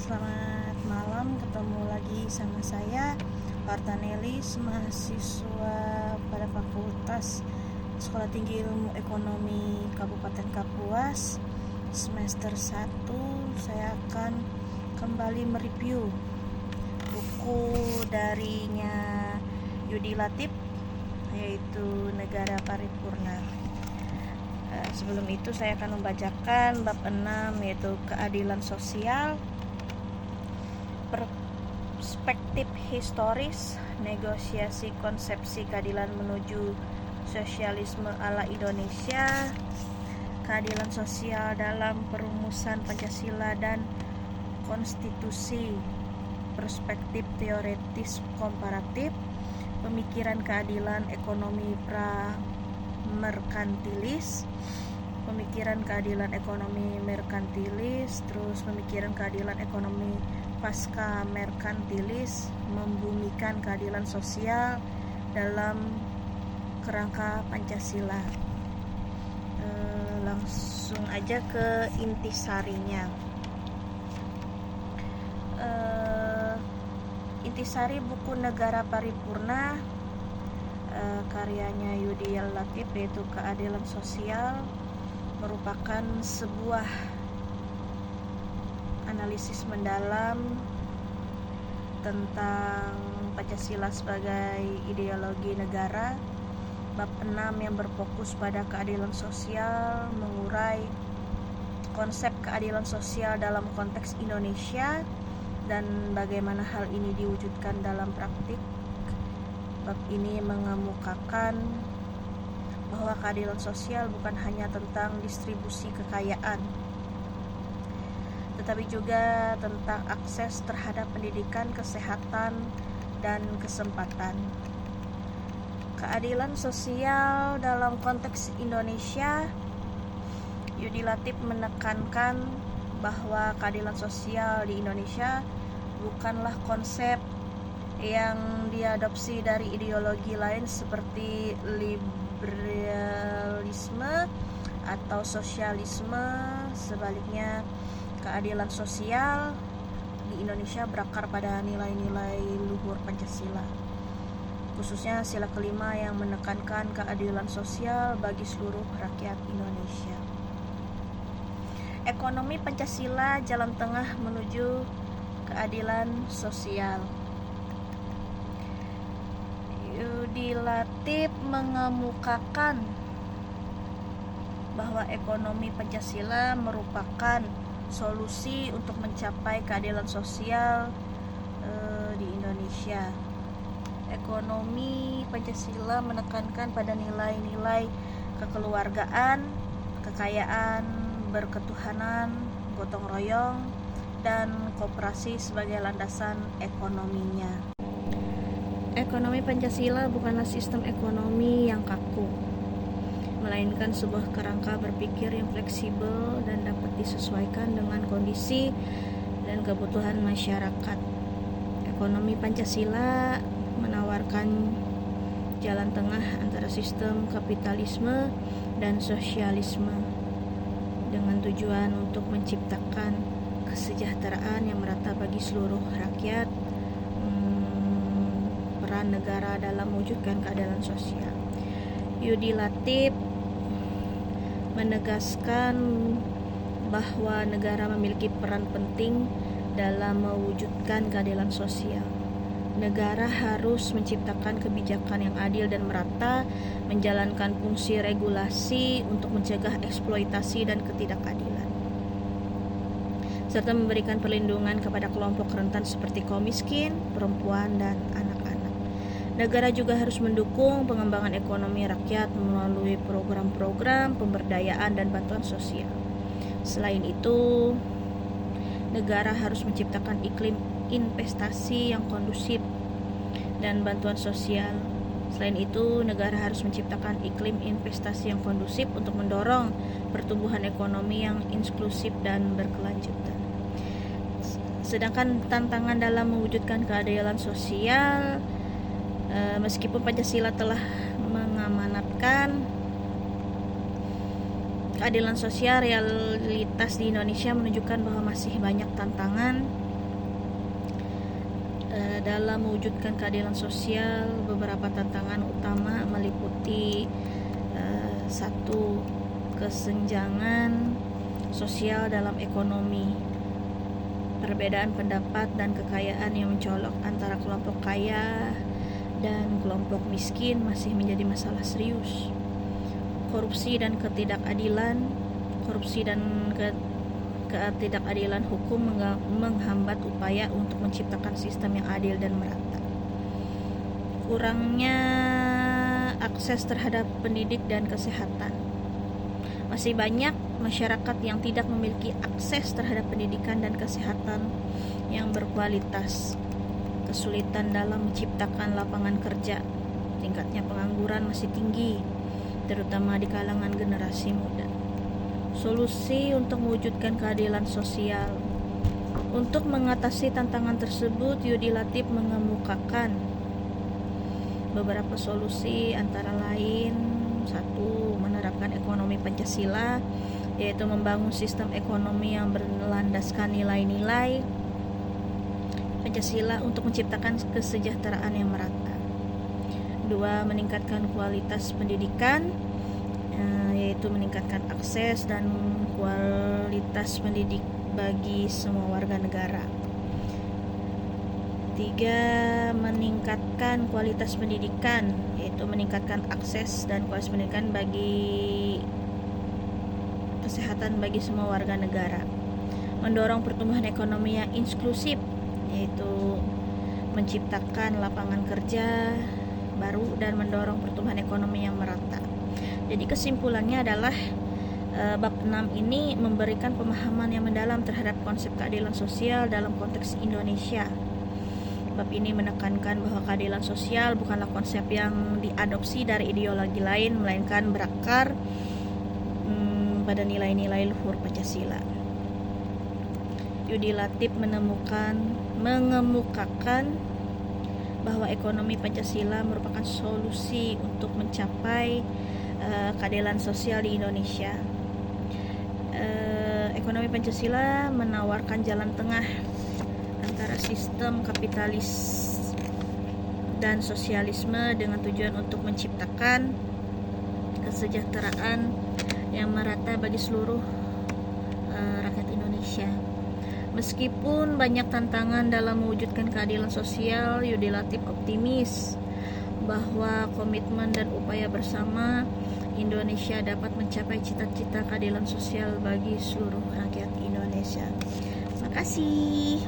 Selamat malam, ketemu lagi sama saya Partanelis, mahasiswa pada Fakultas Sekolah Tinggi Ilmu Ekonomi Kabupaten Kapuas. Semester 1 saya akan kembali mereview buku darinya Yudi Latif, yaitu Negara Paripurna. Sebelum itu saya akan membacakan bab 6, yaitu keadilan sosial, perspektif historis, negosiasi konsepsi keadilan menuju sosialisme ala Indonesia, keadilan sosial dalam perumusan Pancasila dan konstitusi, perspektif teoritis komparatif, pemikiran keadilan ekonomi merkantilis, pemikiran keadilan ekonomi merkantilis, terus pemikiran keadilan ekonomi pasca merkantilis, membumikan keadilan sosial dalam kerangka Pancasila. Langsung aja ke intisarinya. Intisari buku Negara Paripurna, karyanya Yudi Latif, yaitu keadilan sosial, merupakan sebuah analisis mendalam tentang Pancasila sebagai ideologi negara. Bab 6 yang berfokus pada keadilan sosial mengurai konsep keadilan sosial dalam konteks Indonesia dan bagaimana hal ini diwujudkan dalam praktik. Bab ini mengemukakan bahwa keadilan sosial bukan hanya tentang distribusi kekayaan, tetapi juga tentang akses terhadap pendidikan, kesehatan, dan kesempatan. Keadilan sosial dalam konteks Indonesia, Yudi Latif menekankan bahwa keadilan sosial di Indonesia bukanlah konsep yang diadopsi dari ideologi lain seperti liberalisme atau sosialisme. Sebaliknya, keadilan sosial di Indonesia berakar pada nilai-nilai luhur Pancasila, khususnya sila kelima yang menekankan keadilan sosial bagi seluruh rakyat Indonesia. Ekonomi Pancasila, jalan tengah menuju keadilan sosial. Yudi Latif mengemukakan bahwa ekonomi Pancasila merupakan solusi untuk mencapai keadilan sosial di Indonesia. Ekonomi Pancasila menekankan pada nilai-nilai kekeluargaan, kekayaan, berketuhanan, gotong royong, dan koperasi sebagai landasan ekonominya. Ekonomi Pancasila bukanlah sistem ekonomi yang kaku, melainkan sebuah kerangka berpikir yang fleksibel dan dapat disesuaikan dengan kondisi dan kebutuhan masyarakat. Ekonomi Pancasila menawarkan jalan tengah antara sistem kapitalisme dan sosialisme dengan tujuan untuk menciptakan kesejahteraan yang merata bagi seluruh rakyat. Peran negara dalam mewujudkan keadilan sosial. Yudi Latif menegaskan bahwa negara memiliki peran penting dalam mewujudkan keadilan sosial. Negara harus menciptakan kebijakan yang adil dan merata, menjalankan fungsi regulasi untuk mencegah eksploitasi dan ketidakadilan, serta memberikan perlindungan kepada kelompok rentan seperti kaum miskin, perempuan, dan anak-anak. Negara juga harus mendukung pengembangan ekonomi rakyat melalui program-program pemberdayaan dan bantuan sosial. Selain itu, negara harus menciptakan iklim investasi yang kondusif dan bantuan sosial. Selain itu, negara harus menciptakan iklim investasi yang kondusif untuk mendorong pertumbuhan ekonomi yang inklusif dan berkelanjutan. Sedangkan tantangan dalam mewujudkan keadilan sosial, meskipun Pancasila telah mengamanatkan keadilan sosial, realitas di Indonesia menunjukkan bahwa masih banyak tantangan Dalam mewujudkan keadilan sosial, beberapa tantangan utama meliputi satu, kesenjangan sosial dalam ekonomi, perbedaan pendapat dan kekayaan yang mencolok antara kelompok kaya dan kelompok miskin masih menjadi masalah serius. Korupsi dan ketidakadilan hukum menghambat upaya untuk menciptakan sistem yang adil dan merata. Kurangnya akses terhadap pendidik dan kesehatan. Masih banyak masyarakat yang tidak memiliki akses terhadap pendidikan dan kesehatan yang berkualitas. Kesulitan dalam menciptakan lapangan kerja. Tingkatnya pengangguran masih tinggi, terutama di kalangan generasi muda. Solusi untuk mewujudkan keadilan sosial. Untuk mengatasi tantangan tersebut, Yudi Latif mengemukakan beberapa solusi, antara lain: satu, menerapkan ekonomi Pancasila, yaitu membangun sistem ekonomi yang berlandaskan nilai-nilai Pancasila untuk menciptakan kesejahteraan yang merata. Dua, meningkatkan kualitas pendidikan, yaitu meningkatkan akses dan kualitas pendidik bagi semua warga negara. Tiga, meningkatkan kualitas pendidikan, yaitu meningkatkan akses dan kualitas pendidikan bagi kesehatan bagi semua warga negara. Mendorong pertumbuhan ekonomi yang inklusif, yaitu menciptakan lapangan kerja baru dan mendorong pertumbuhan ekonomi yang merata. Jadi kesimpulannya adalah bab 6 ini memberikan pemahaman yang mendalam terhadap konsep keadilan sosial dalam konteks Indonesia. Bab ini menekankan bahwa keadilan sosial bukanlah konsep yang diadopsi dari ideologi lain, melainkan berakar pada nilai-nilai luhur Pancasila. Yudi Latif mengemukakan bahwa ekonomi Pancasila merupakan solusi untuk mencapai keadilan sosial di Indonesia. Ekonomi Pancasila menawarkan jalan tengah antara sistem kapitalis dan sosialisme dengan tujuan untuk menciptakan kesejahteraan yang merata bagi seluruh rakyat Indonesia. Meskipun banyak tantangan dalam mewujudkan keadilan sosial, Yudi Latif optimis bahwa komitmen dan upaya bersama Indonesia dapat mencapai cita-cita keadilan sosial bagi seluruh rakyat Indonesia. Terima kasih.